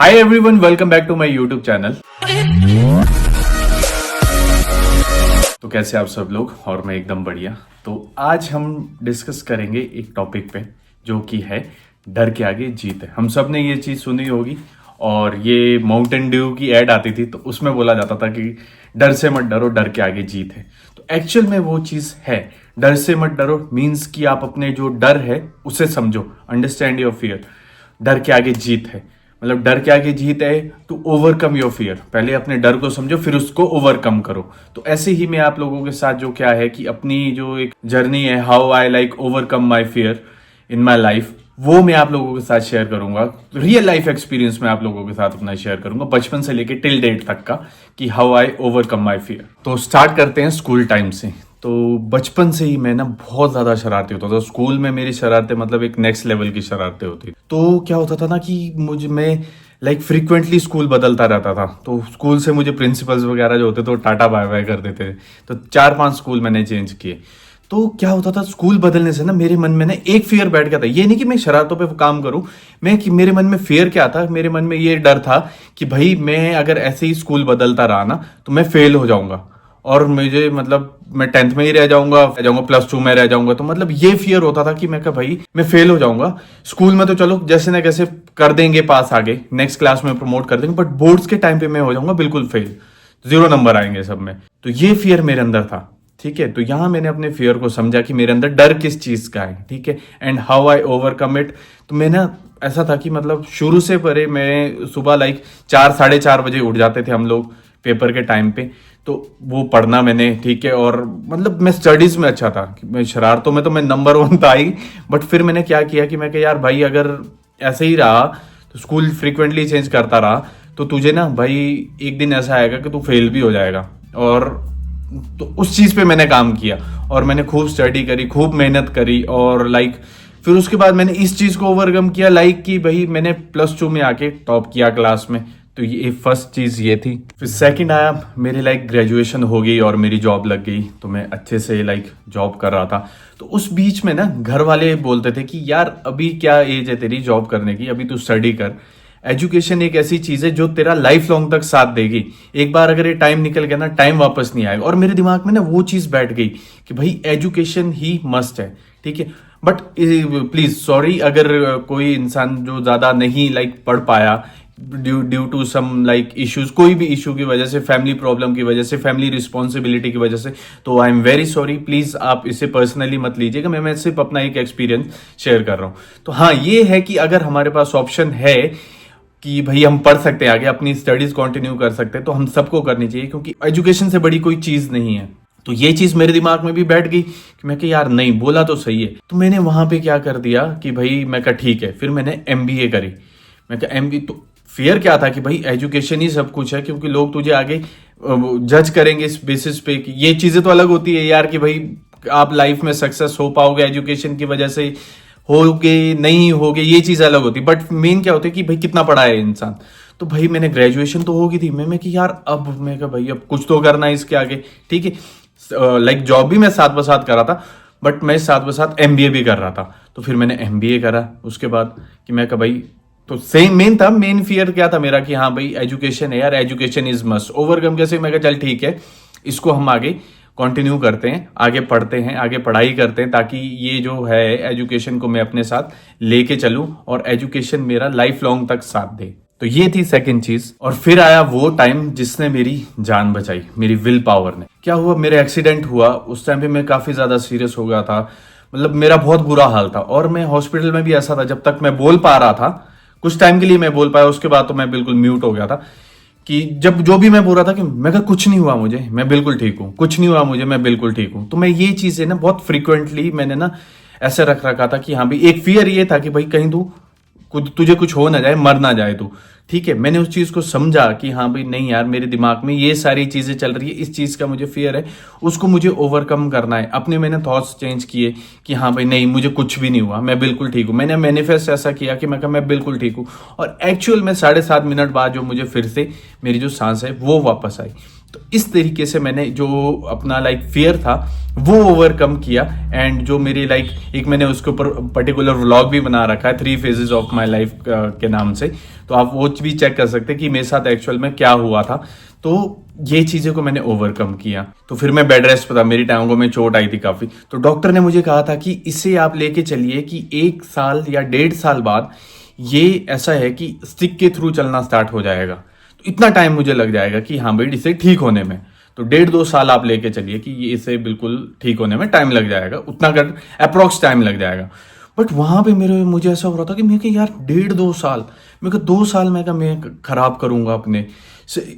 Hi everyone, welcome back to my YouTube channel. तो कैसे आप सब लोग? और मैं एकदम बढ़िया। तो आज हम डिस्कस करेंगे एक टॉपिक पे जो कि है डर के आगे जीत है। हम सब ने ये चीज़ सुनी होगी और ये माउंटेन ड्यू की एड आती थी तो उसमें बोला जाता था कि डर से मत डरो, डर के आगे जीत है। तो एक्चुअल में वो चीज़ है। डर से मत डरो मीन्स कि आप अपने जो डर है उसे समझो, अंडरस्टैंड योर फियर। डर के आगे जीत है मतलब डर के आगे जीत है टू ओवरकम योर फियर। पहले अपने डर को समझो फिर उसको ओवरकम करो। तो ऐसे ही मैं आप लोगों के साथ जो क्या है कि अपनी जो एक जर्नी है, how I like overcome my fear in my life, वो मैं आप लोगों के साथ शेयर करूंगा। रियल लाइफ एक्सपीरियंस मैं आप लोगों के साथ अपना शेयर करूंगा बचपन से लेके टिल डेट तक का, कि how I overcome my fear. तो स्टार्ट करते हैं स्कूल टाइम से। तो बचपन से ही मैं ना बहुत ज्यादा शरारती होता था। स्कूल में मेरी शरारतें मतलब एक नेक्स्ट लेवल की शरारतें होती। तो क्या होता था ना कि मैं फ्रिक्वेंटली स्कूल बदलता रहता था। तो स्कूल से मुझे प्रिंसिपल्स वगैरह जो होते तो टाटा बाय बाय कर देते थे। तो 4-5 स्कूल मैंने चेंज किए। तो क्या होता था, स्कूल बदलने से ना मेरे मन में ना एक फियर बैठ गया था। ये नहीं कि मैं शरारतों पे काम करूं, मैं कि मेरे मन में फियर क्या था, मेरे मन में ये डर था कि भाई मैं अगर ऐसे ही स्कूल बदलता रहा ना तो मैं फेल हो जाऊंगा और मुझे मैं 10th में ही रह जाऊंगा +2 में रह जाऊंगा। तो ये फियर होता था कि मैं कहा भाई मैं फेल हो जाऊंगा। स्कूल में तो चलो जैसे ना कैसे कर देंगे पास, आगे नेक्स्ट क्लास में प्रमोट कर देंगे, बट बोर्ड्स के टाइम पे मैं हो जाऊंगा बिल्कुल फेल, 0 नंबर आएंगे सब में। तो ये फियर मेरे अंदर था। ठीक है, तो यहां मैंने अपने फियर को समझा कि मेरे अंदर डर किस चीज का है। ठीक है, and how I overcome it. तो मैं ना ऐसा था कि शुरू से परे मैं सुबह 4-4:30 बजे उठ जाते थे हम लोग पेपर के टाइम पे। तो वो पढ़ना मैंने, ठीक है, और मैं स्टडीज में अच्छा था। मैं शरारतों में तो मैं नंबर 1 था ही। बट फिर मैंने क्या किया कि मैं यार भाई अगर ऐसे ही रहा तो स्कूल फ्रीक्वेंटली चेंज करता रहा तो तुझे ना भाई एक दिन ऐसा आएगा कि तू फेल भी हो जाएगा। और तो उस चीज पे मैंने काम किया और मैंने खूब स्टडी करी, खूब मेहनत करी और फिर उसके बाद मैंने इस चीज को ओवरकम किया कि भाई मैंने +2 में आके टॉप किया क्लास में। तो ये फर्स्ट चीज ये थी। फिर सेकंड आया, मेरी ग्रेजुएशन हो गई और मेरी जॉब लग गई। तो मैं अच्छे से जॉब कर रहा था। तो उस बीच में ना घर वाले बोलते थे कि यार अभी क्या एज है तेरी जॉब करने की, अभी तू स्टडी कर। एजुकेशन एक ऐसी चीज है जो तेरा लाइफ लॉन्ग तक साथ देगी। एक बार अगर ये टाइम निकल गया ना, टाइम वापस नहीं आएगा। और मेरे दिमाग में ना वो चीज बैठ गई कि भाई एजुकेशन ही मस्ट है। ठीक है, बट प्लीज सॉरी अगर कोई इंसान जो ज्यादा नहीं पढ़ पाया ड्यू टू सम इश्यूज, कोई भी इशू की वजह से, फैमिली प्रॉब्लम की वजह से, फैमिली रिस्पॉन्सिबिलिटी की वजह से, तो I am very sorry. Please आप इसे पर्सनली मत लीजिएगा। मैं सिर्फ अपना एक एक्सपीरियंस शेयर कर रहा हूं। तो हाँ, ये है कि अगर हमारे पास ऑप्शन है कि भाई हम पढ़ सकते हैं, आगे अपनी स्टडीज कंटिन्यू कर सकते हैं, तो हम सबको करनी चाहिए, क्योंकि एजुकेशन से बड़ी कोई चीज नहीं है। तो ये चीज मेरे दिमाग में भी बैठ गई कि मैं यार नहीं, बोला तो सही है। तो मैंने वहां पे क्या कर दिया कि भाई मैं ठीक है, फिर मैंने MBA करी। मैं MBA तो फियर क्या था कि भाई एजुकेशन ही सब कुछ है, क्योंकि लोग तुझे आगे जज करेंगे इस बेसिस पे कि ये चीजें तो अलग होती है यार कि भाई आप लाइफ में सक्सेस हो पाओगे एजुकेशन की वजह से, होगे नहीं होगे ये चीज अलग होती। बट मेन क्या होती है कि भाई कितना पढ़ा है इंसान। तो भाई मैंने ग्रेजुएशन तो होगी थी, मैं कि यार अब मैं भाई अब कुछ तो करना है इसके आगे। ठीक है, जॉब भी मैं साथ बसाथ कर रहा था, बट मैं साथ बसाथ MBA भी कर रहा था। तो फिर मैंने MBA करा उसके बाद कि मैं भाई, तो सेम मेन फियर क्या था मेरा कि हाँ भाई एजुकेशन है यार, एजुकेशन इज मस्ट। ओवरकम कैसे? मैं चल ठीक है, इसको हम आगे कंटिन्यू करते हैं, आगे पढ़ते हैं, आगे पढ़ाई करते हैं, ताकि ये जो है एजुकेशन को मैं अपने साथ लेके चलूं और एजुकेशन मेरा लाइफ लॉन्ग तक साथ दे। तो ये थी सेकंड चीज। और फिर आया वो टाइम जिसने मेरी जान बचाई, मेरी विल पावर ने। क्या हुआ, मेरा एक्सीडेंट हुआ। उस टाइम पे मैं काफी ज्यादा सीरियस हो गया था, मेरा बहुत बुरा हाल था। और मैं हॉस्पिटल में भी ऐसा था, जब तक मैं बोल पा रहा था, कुछ टाइम के लिए मैं बोल पाया, उसके बाद तो मैं बिल्कुल म्यूट हो गया था। कि जब जो भी मैं बोल रहा था कि मैं कहा कुछ नहीं हुआ मुझे, मैं बिल्कुल ठीक हूं, कुछ नहीं हुआ मुझे, मैं बिल्कुल ठीक हूं। तो मैं ये चीजें ना बहुत फ्रीक्वेंटली मैंने ना ऐसे रख रखा था कि हाँ भाई, एक फियर ये था कि भाई कहीं तुझे कुछ हो ना जाए, मर ना जाए तू। ठीक है, मैंने उस चीज को समझा कि हाँ भाई नहीं यार, मेरे दिमाग में ये सारी चीजें चल रही है, इस चीज का मुझे फियर है, उसको मुझे ओवरकम करना है। अपने मैंने थॉट्स चेंज किए कि हाँ भाई नहीं, मुझे कुछ भी नहीं हुआ, मैं बिल्कुल ठीक हूँ। मैंने मैनिफेस्ट ऐसा किया कि मैं बिल्कुल ठीक हूँ। और एक्चुअल में 7.5 मिनट बाद जो मुझे फिर से मेरी जो सांस है वो वापस आई। तो इस तरीके से मैंने जो अपना लाइक फियर था वो ओवरकम किया। एंड जो मेरी लाइक एक मैंने उसके ऊपर पर्टिकुलर व्लॉग भी बना रखा है 3 phases ऑफ माई लाइफ के नाम से, तो आप वो भी चेक कर सकते हैं कि मेरे साथ एक्चुअल में क्या हुआ था। तो ये चीज़ें को मैंने ओवरकम किया। तो फिर मैं बेड रेस्ट पर था, मेरी टांगों में चोट आई थी काफ़ी। तो डॉक्टर ने मुझे कहा था कि इसे आप लेके चलिए कि 1 साल या 1.5 साल बाद ये ऐसा है कि स्टिक के थ्रू चलना स्टार्ट हो जाएगा। तो इतना टाइम मुझे लग जाएगा कि हाँ भाई इसे ठीक होने में, तो 1.5-2 साल आप लेके चलिए कि ये इसे बिल्कुल ठीक होने में टाइम लग जाएगा, उतना कर अप्रोक्स टाइम लग जाएगा। बट वहां पे मुझे ऐसा हो रहा था कि मैं कि यार 1.5-2 साल, मैं 2 साल मैं खराब करूंगा अपने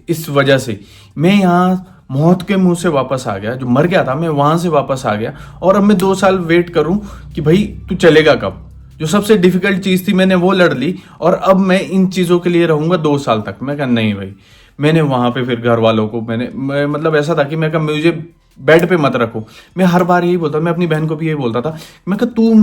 इस वजह से। मैं यहाँ मौत के मुंह से वापस आ गया, जो मर गया था मैं वहां से वापस आ गया, और अब मैं 2 साल वेट करूं कि भाई तू चलेगा कब। जो सबसे डिफिकल्ट चीज थी मैंने वो लड़ ली, और अब मैं इन चीजों के लिए रहूंगा 2 साल तक। मैं कहा नहीं भाई। मैंने वहां पे फिर घर वालों को मैं मतलब ऐसा था कि मैं कहा मुझे बेड पे मत रखो। मैं हर बार यही बोलता, मैं अपनी बहन को भी यही बोलता था, मैं कहा तू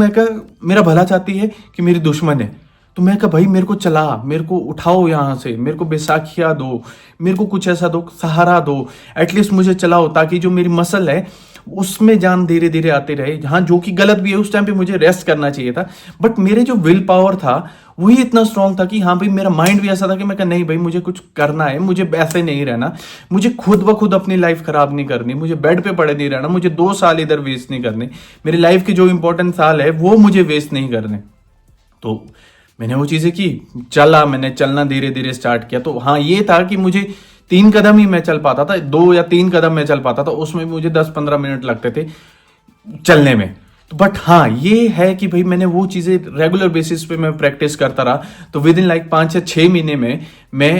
मेरा भला चाहती है कि मेरी दुश्मन है। तो मैं कहा भाई मेरे को चला, मेरे को उठाओ यहाँ से, मेरे को बैसाखियाँ दो, मेरे को कुछ ऐसा दो, सहारा दो, एटलीस्ट मुझे चलाओ, ताकि जो मेरी मसल है उसमें जान धीरे धीरे आते रहे। हाँ जो कि गलत भी है, उस टाइम पे मुझे रेस्ट करना चाहिए था, बट मेरे जो विल पावर था वही इतना स्ट्रांग था कि हाँ भाई मेरा माइंड भी ऐसा था कि मैं कहा नहीं भाई मुझे कुछ करना है, मुझे ऐसे नहीं रहना, मुझे खुद ब खुद अपनी लाइफ खराब नहीं करनी, मुझे बेड पे पड़े नहीं रहना, मुझे 2 साल इधर वेस्ट नहीं करने, मेरी लाइफ के जो इंपॉर्टेंट साल है वो मुझे वेस्ट नहीं करने। तो मैंने वो चीजें की, मैंने चलना धीरे धीरे स्टार्ट किया। तो हाँ ये था कि मुझे 3 कदम ही मैं चल पाता था, 2 या 3 कदम मैं चल पाता था, उसमें मुझे 10-15 मिनट लगते थे चलने में। तो बट हाँ ये है कि भाई मैंने वो चीजें रेगुलर बेसिस पे मैं प्रैक्टिस करता रहा। तो विद इन लाइक 5 से 6 महीने में मैं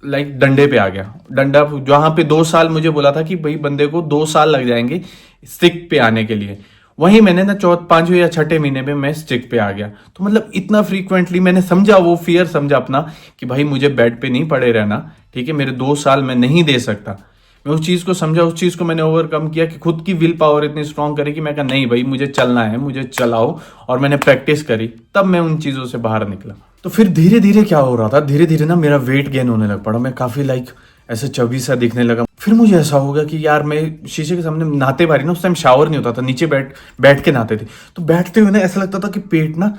लाइक डंडे पे आ गया। डंडा जहां पे 2 साल मुझे बोला था कि भाई बंदे को 2 साल लग जाएंगे स्टिक पे आने के लिए, वहीं मैंने ना 5वें या 6ठे महीने में मैं स्टिक पे आ गया। तो मतलब इतना फ्रीक्वेंटली मैंने समझा, वो फियर समझा अपना कि भाई मुझे बेड पे नहीं पड़े रहना, ठीक है, मेरे 2 साल मैं नहीं दे सकता। मैं उस चीज को समझा, उस चीज को मैंने ओवरकम किया कि खुद की विल पावर इतनी स्ट्रांग करी कि मैं कहा नहीं भाई मुझे चलना है, मुझे चलाओ, और मैंने प्रैक्टिस करी, तब मैं उन चीजों से बाहर निकला। तो फिर धीरे धीरे क्या हो रहा था, धीरे धीरे ना मेरा वेट गेन होने लग पड़ा, मैं काफी लाइक ऐसे चबी सा दिखने लगा। फिर मुझे ऐसा हो गया कि यार मैं शीशे के सामने नहाते बारी ना, उस टाइम शावर नहीं होता था, नीचे बैठ के नहाते थे, तो बैठते हुए ना ऐसा लगता था कि पेट ना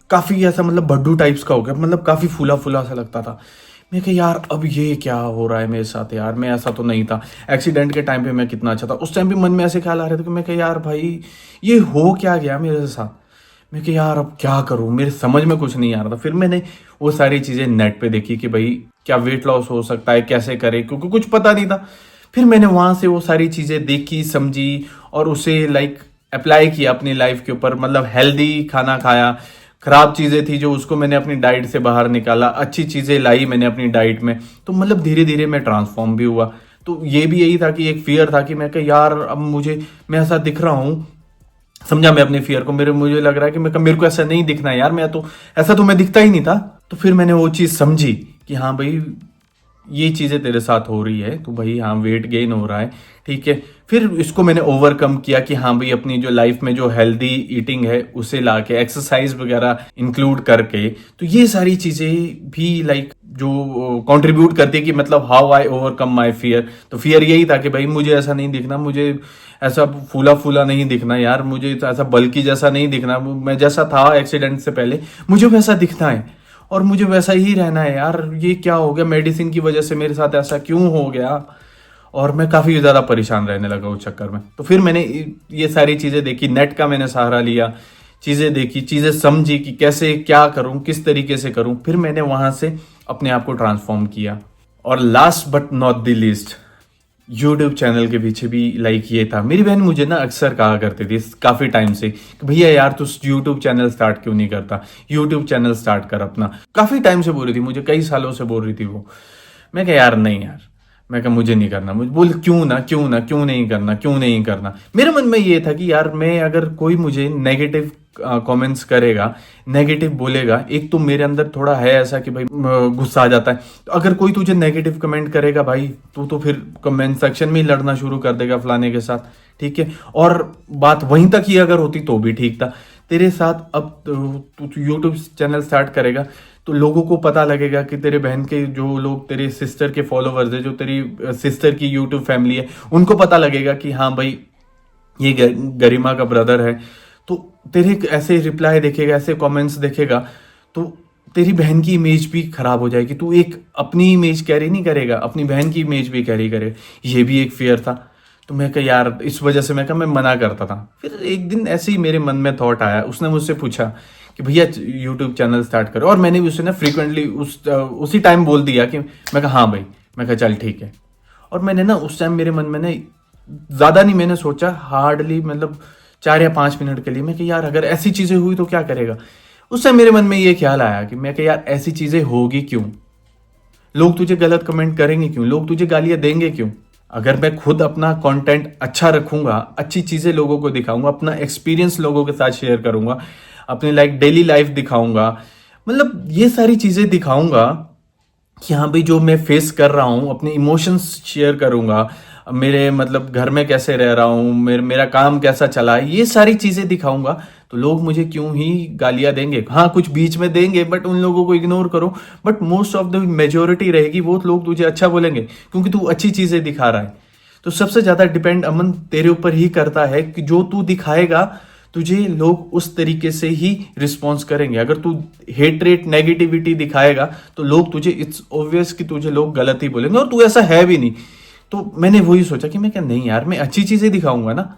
काफी ऐसा मतलब बड्डू टाइप्स का हो गया, मतलब काफी फूला फूला सा लगता था। मैं कहा यार अब ये क्या हो रहा है मेरे साथ, यार मैं ऐसा तो नहीं था, एक्सीडेंट के टाइम पे मैं कितना अच्छा था। उस टाइम पे मन में ऐसे ख्याल आ रहे थे कि मैं कहा यार भाई ये हो क्या गया मेरे साथ। मैं कि यार अब क्या करूं, मेरे समझ में कुछ नहीं आ रहा था। फिर मैंने वो सारी चीजें नेट पे देखी कि भाई क्या वेट लॉस हो सकता है, कैसे करे, क्योंकि कुछ पता नहीं था। फिर मैंने वहां से वो सारी चीजें देखी, समझी, और उसे लाइक अप्लाई किया अपनी लाइफ के ऊपर। मतलब हेल्दी खाना खाया, खराब चीजें थी जो उसको मैंने अपनी डाइट से बाहर निकाला, अच्छी चीजें लाई मैंने अपनी डाइट में। तो मतलब धीरे धीरे मैं ट्रांसफॉर्म भी हुआ। तो ये भी यही था कि एक फियर था कि मैं कि यार अब मैं ऐसा दिख रहा हूँ, समझा मैं अपने फियर को, मुझे लग रहा है कि मेरे को ऐसा नहीं दिखना है यार, ऐसा तो मैं दिखता ही नहीं था। तो फिर मैंने वो चीज समझी कि हाँ भाई ये चीजें तेरे साथ हो रही है, तो भाई हाँ वेट गेन हो रहा है, ठीक है। फिर इसको मैंने ओवरकम किया कि हाँ भाई अपनी जो लाइफ में जो हेल्दी ईटिंग है उसे लाके एक्सरसाइज वगैरह इंक्लूड करके, तो ये सारी चीजें भी लाइक जो कंट्रीब्यूट करती है कि मतलब how I overcome my fear. तो फियर यही था कि भाई मुझे ऐसा नहीं दिखना, मुझे ऐसा फूला फूला नहीं दिखना यार, मुझे ऐसा बल्कि जैसा नहीं दिखना, मैं जैसा था एक्सीडेंट से पहले मुझे वैसा दिखना है, और मुझे वैसा ही रहना है। यार ये क्या हो गया, मेडिसिन की वजह से मेरे साथ ऐसा क्यों हो गया, और मैं काफ़ी ज़्यादा परेशान रहने लगा उस चक्कर में। तो फिर मैंने ये सारी चीज़ें देखी, नेट का मैंने सहारा लिया, चीज़ें देखी, चीज़ें समझी कि कैसे क्या करूं, किस तरीके से करूं। फिर मैंने वहां से अपने आप को ट्रांसफॉर्म किया। और last but not the least, YouTube channel के पीछे भी लाइक ये था। मेरी बहन मुझे ना अक्सर कहा करती थी काफ़ी टाइम से कि भैया यार तू यूट्यूब चैनल स्टार्ट क्यों नहीं करता, यूट्यूब चैनल स्टार्ट कर अपना। काफ़ी टाइम से बोल रही थी मुझे, कई सालों से बोल रही थी वो। मैं कहा यार नहीं यार, मैं कहा मुझे नहीं करना। मुझे बोल क्यों नहीं करना। मेरे मन में ये था कि यार मैं अगर कोई मुझे नेगेटिव कमेंट्स करेगा, नेगेटिव बोलेगा, एक तो मेरे अंदर थोड़ा है ऐसा कि भाई गुस्सा आ जाता है। तो अगर कोई तुझे नेगेटिव कमेंट करेगा भाई, तू तो फिर कमेंट सेक्शन में ही लड़ना शुरू कर देगा फलाने के साथ, ठीक है। और बात वहीं तक ही अगर होती तो भी ठीक था। तेरे साथ अब तू यूट्यूब चैनल स्टार्ट करेगा तो लोगों को पता लगेगा कि तेरे बहन के जो लोग तेरे सिस्टर के फॉलोवर्स है, जो तेरी सिस्टर की यूट्यूब फैमिली है, उनको पता लगेगा कि हाँ भाई ये गरिमा का ब्रदर है। तो तेरे ऐसे रिप्लाई देखेगा, ऐसे कमेंट्स देखेगा, तो तेरी बहन की इमेज भी खराब हो जाएगी। तू एक अपनी इमेज कैरी नहीं करेगा, अपनी बहन की इमेज भी कैरी करे। ये भी एक फियर था। तो मैं कहा यार, इस वजह से मैं मना करता था। फिर एक दिन ऐसे ही मेरे मन में थॉट आया, उसने मुझसे पूछा कि भैया यूट्यूब चैनल स्टार्ट करो, और मैंने भी उसे ना फ्रीक्वेंटली उसी टाइम बोल दिया कि मैं कहा हाँ भाई, मैं कहा चल ठीक है। और मैंने ना उस टाइम मेरे मन में ना ज़्यादा नहीं मैंने सोचा, हार्डली मतलब 4 या 5 मिनट के लिए मैं कि यार अगर ऐसी चीज़ें हुई तो क्या करेगा। उस टाइम मेरे मन में ये ख्याल आया कि मैं कि यार ऐसी चीज़ें होगी क्यों, लोग तुझे गलत कमेंट करेंगे क्यों, लोग तुझे गालियां देंगे क्यों। अगर मैं खुद अपना कंटेंट अच्छा रखूंगा, अच्छी चीज़ें लोगों को दिखाऊंगा, अपना एक्सपीरियंस लोगों के साथ शेयर करूंगा, अपनी डेली लाइफ दिखाऊंगा, मतलब ये सारी चीज़ें दिखाऊंगा कि हाँ भाई जो मैं फेस कर रहा हूँ, अपने इमोशंस शेयर करूंगा, मेरे मतलब घर में कैसे रह रहा हूँ, मेरा काम कैसा चला है, ये सारी चीज़ें दिखाऊंगा, तो लोग मुझे क्यों ही गालियां देंगे। हाँ कुछ बीच में देंगे, बट उन लोगों को इग्नोर करो। But most of the majority रहेगी, वो लोग तुझे अच्छा बोलेंगे क्योंकि तू अच्छी चीज़ें दिखा रहा है। तो सबसे ज़्यादा डिपेंड अमन तेरे ऊपर ही करता है कि जो तू दिखाएगा तुझे लोग उस तरीके से ही रिस्पॉन्स करेंगे। अगर तू हेट रेट नेगेटिविटी दिखाएगा तो लोग तुझे, इट्स ऑब्वियस कि तुझे लोग गलत ही बोलेंगे, और तू ऐसा है भी नहीं। तो मैंने वही सोचा कि मैं क्या, नहीं यार मैं अच्छी चीज़ें दिखाऊंगा ना,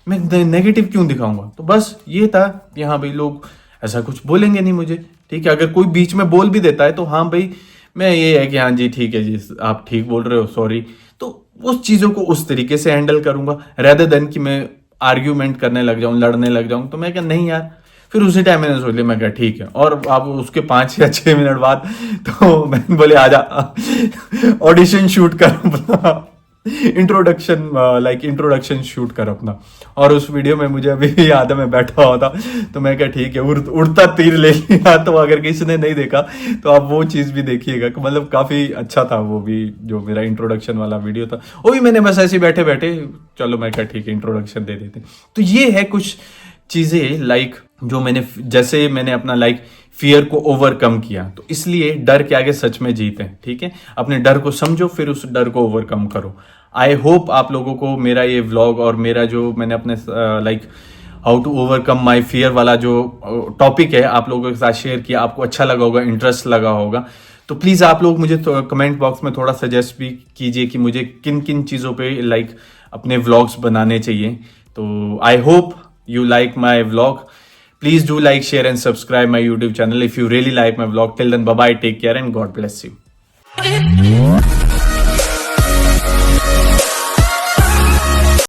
मैं नेगेटिव क्यों दिखाऊंगा। तो बस ये था कि हाँ भाई लोग ऐसा कुछ बोलेंगे नहीं मुझे, ठीक है। अगर कोई बीच में बोल भी देता है तो हाँ भाई मैं ये है कि हाँ जी ठीक है जी, आप ठीक बोल रहे हो, सॉरी। तो उस चीज़ों को उस तरीके से हैंडल करूंगा रेदर देन कि मैं आर्ग्यूमेंट करने लग जाऊं, लड़ने लग जाऊं। तो मैं क्या, नहीं यार। फिर उसी टाइम मैंने सोच लिया, मैं क्या ठीक है। और आप उसके 5 या 6 मिनट बाद तो मैंने बोले आजा ऑडिशन शूट कर, इंट्रोडक्शन शूट कर अपना। और उस वीडियो में मुझे अभी भी याद है, मैं बैठा हुआ था, तो मैं क्या ठीक है, उड़ता तीर ले लिया। तो अगर किसी ने नहीं देखा तो आप वो चीज़ भी देखिएगा, मतलब काफ़ी अच्छा था वो भी, जो मेरा इंट्रोडक्शन वाला वीडियो था वो भी मैंने बस ऐसे बैठे बैठे, चलो मैं क्या ठीक है इंट्रोडक्शन दे देते। तो ये है कुछ चीज़ें जो जैसे मैंने अपना फियर को ओवरकम किया। तो इसलिए डर के आगे सच में जीत है, ठीक है। अपने डर को समझो, फिर उस डर को ओवरकम करो। आई होप आप लोगों को मेरा ये व्लॉग और मेरा जो मैंने अपने how to overcome my fear वाला जो टॉपिक है आप लोगों के साथ शेयर किया, आपको अच्छा लगा होगा, इंटरेस्ट लगा होगा। तो प्लीज़ आप लोग मुझे कमेंट बॉक्स में थोड़ा सजेस्ट भी कीजिए कि मुझे किन किन चीज़ों पे अपने व्लॉग्स बनाने चाहिए। तो I hope you like my vlog. Please do like, share and subscribe my YouTube channel if you really like my vlog. Till then, bye bye, take care and God bless you.